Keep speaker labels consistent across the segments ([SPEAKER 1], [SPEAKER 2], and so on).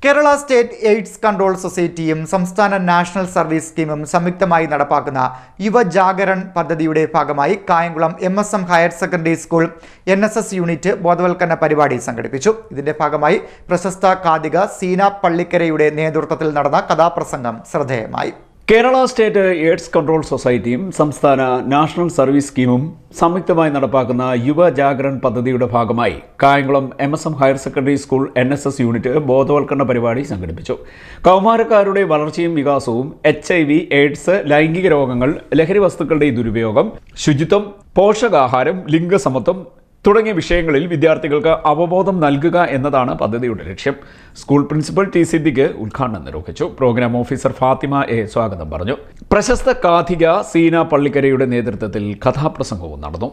[SPEAKER 1] Kerala state AIDS control സൊസൈറ്റിയും സംസ്ഥാന national service സ്കീമും സംയുക്തമായി നടപ്പാക്കുന്ന യുവജാഗരൺ പദ്ധതിയുടെ ഭാഗമായി Kayamkulam MSM higher secondary school NSS unit ബോധവൽക്കരണ പരിപാടി സംഘടിപ്പിച്ചു. ഇതിന്റെ ഭാഗമായി പ്രശസ്ത കാതിക സീന പള്ളിക്കരയുടെ നേതൃത്വത്തിൽ നടന്ന കഥാപ്രസംഗം ശ്രദ്ധേയമായി.
[SPEAKER 2] കേരള സ്റ്റേറ്റ് എയ്ഡ്സ് കൺട്രോൾ സൊസൈറ്റിയും സംസ്ഥാന നാഷണൽ സർവീസ് സ്കീമും സംയുക്തമായി നടപ്പാക്കുന്ന യുവജാഗരൺ പദ്ധതിയുടെ ഭാഗമായി Kayamkulam MSM higher secondary school NSS unit ബോധവൽക്കരണ പരിപാടി സംഘടിപ്പിച്ചു. കൗമാരക്കാരുടെ വളർച്ചയും വികാസവും, HIV, എയ്ഡ്സ്, ലൈംഗിക രോഗങ്ങൾ, ലഹരി വസ്തുക്കളുടെ ദുരുപയോഗം, ശുചിത്വം, പോഷകാഹാരം, ലിംഗസമത്വം തുടങ്ങിയ വിഷയങ്ങളിൽ വിദ്യാർത്ഥികൾക്ക് അവബോധം നൽകുക എന്നതാണ് പദ്ധതിയുടെ ലക്ഷ്യം. School principal T. സിദ്ദിഖ് ഉദ്ഘാടനം നിർവഹിച്ചു. Program officer Fathima A. സ്വാഗതം പറഞ്ഞു. പ്രശസ്ത കാഥിക സീന പള്ളിക്കരയുടെ നേതൃത്വത്തിൽ കഥാപ്രസംഗവും നടന്നു.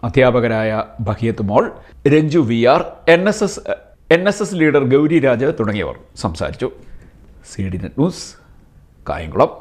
[SPEAKER 2] അധ്യാപകരായ Bahiyath Mol, Ranju VR, NSS leader Gauri Raj തുടങ്ങിയവർ സംസാരിച്ചു. CD net news, Kayamkulam.